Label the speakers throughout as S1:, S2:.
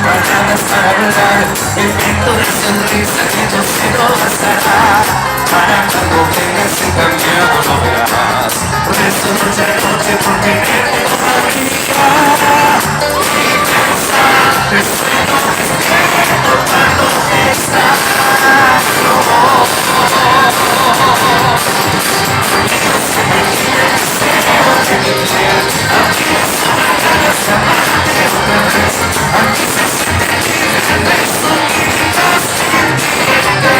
S1: Palabras para hablar, el viento de sonrisa que yo sé no bastará. Para cuando vengas sin cambiado no verás. Por eso noche a noche por tenerte todavía. Y pensar, te sueño despierto cuando te extraño. Yo sé que el deseo de mi piel, aquí es una ganas de amarte otra vez. Aquí se siente libre el beso y vas sintiente.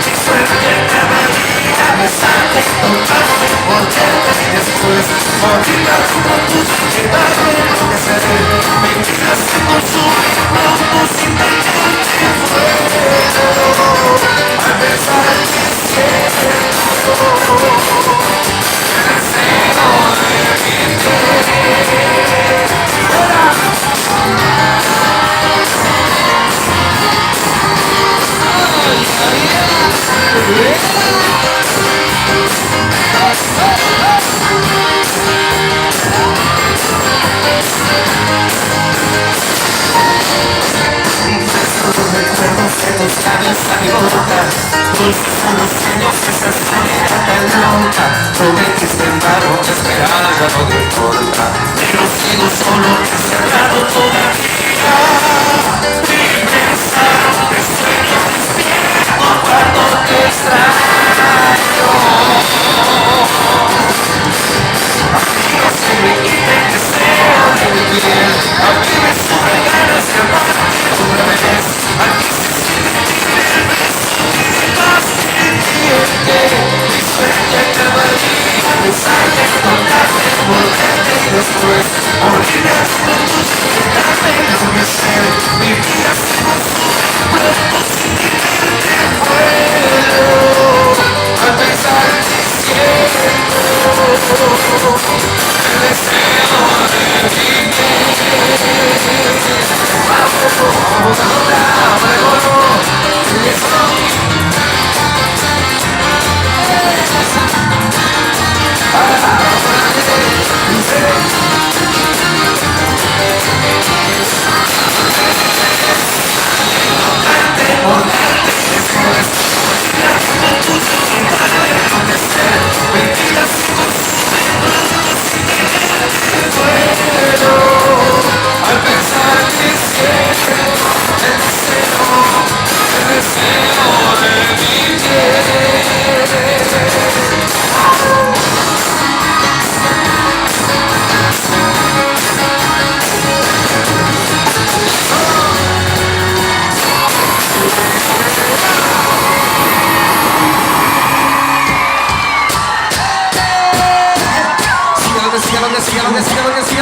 S1: Mi suerte cada día besarte, tocarte, morderte y después morirla junto tuyo y quedarme enloqueceré. Mi vida se consume pronto sin tenerte fuego. Al besar te siento el deseo de mi piel. Recuerdos de tus labios a mi boca, dulces son los sueños, esa soledad tan loca. Prometiste en vano, esperar ya no te importa, pero sigo solo encerrado todavía. Y pensar, te sueño despierto cuando te extraño. Amigos que me quiten el deseo de mi piel, a mí me sobran ganas de amarte otra vez. Aquí se siente libre el beso y más sintiente. Mi sueño cada día besarte, tocarte, morderte y después morirme junto tuyo y quedarme enloquecer. Mi vida se consume pronto sin tenerte fuego. Al pensar te siento el deseo de mi piel. Vamos ahora, al pensar que siento el deseo de mi piel. Síguelo, que síguelo, que síguelo, que síguelo, que síguelo.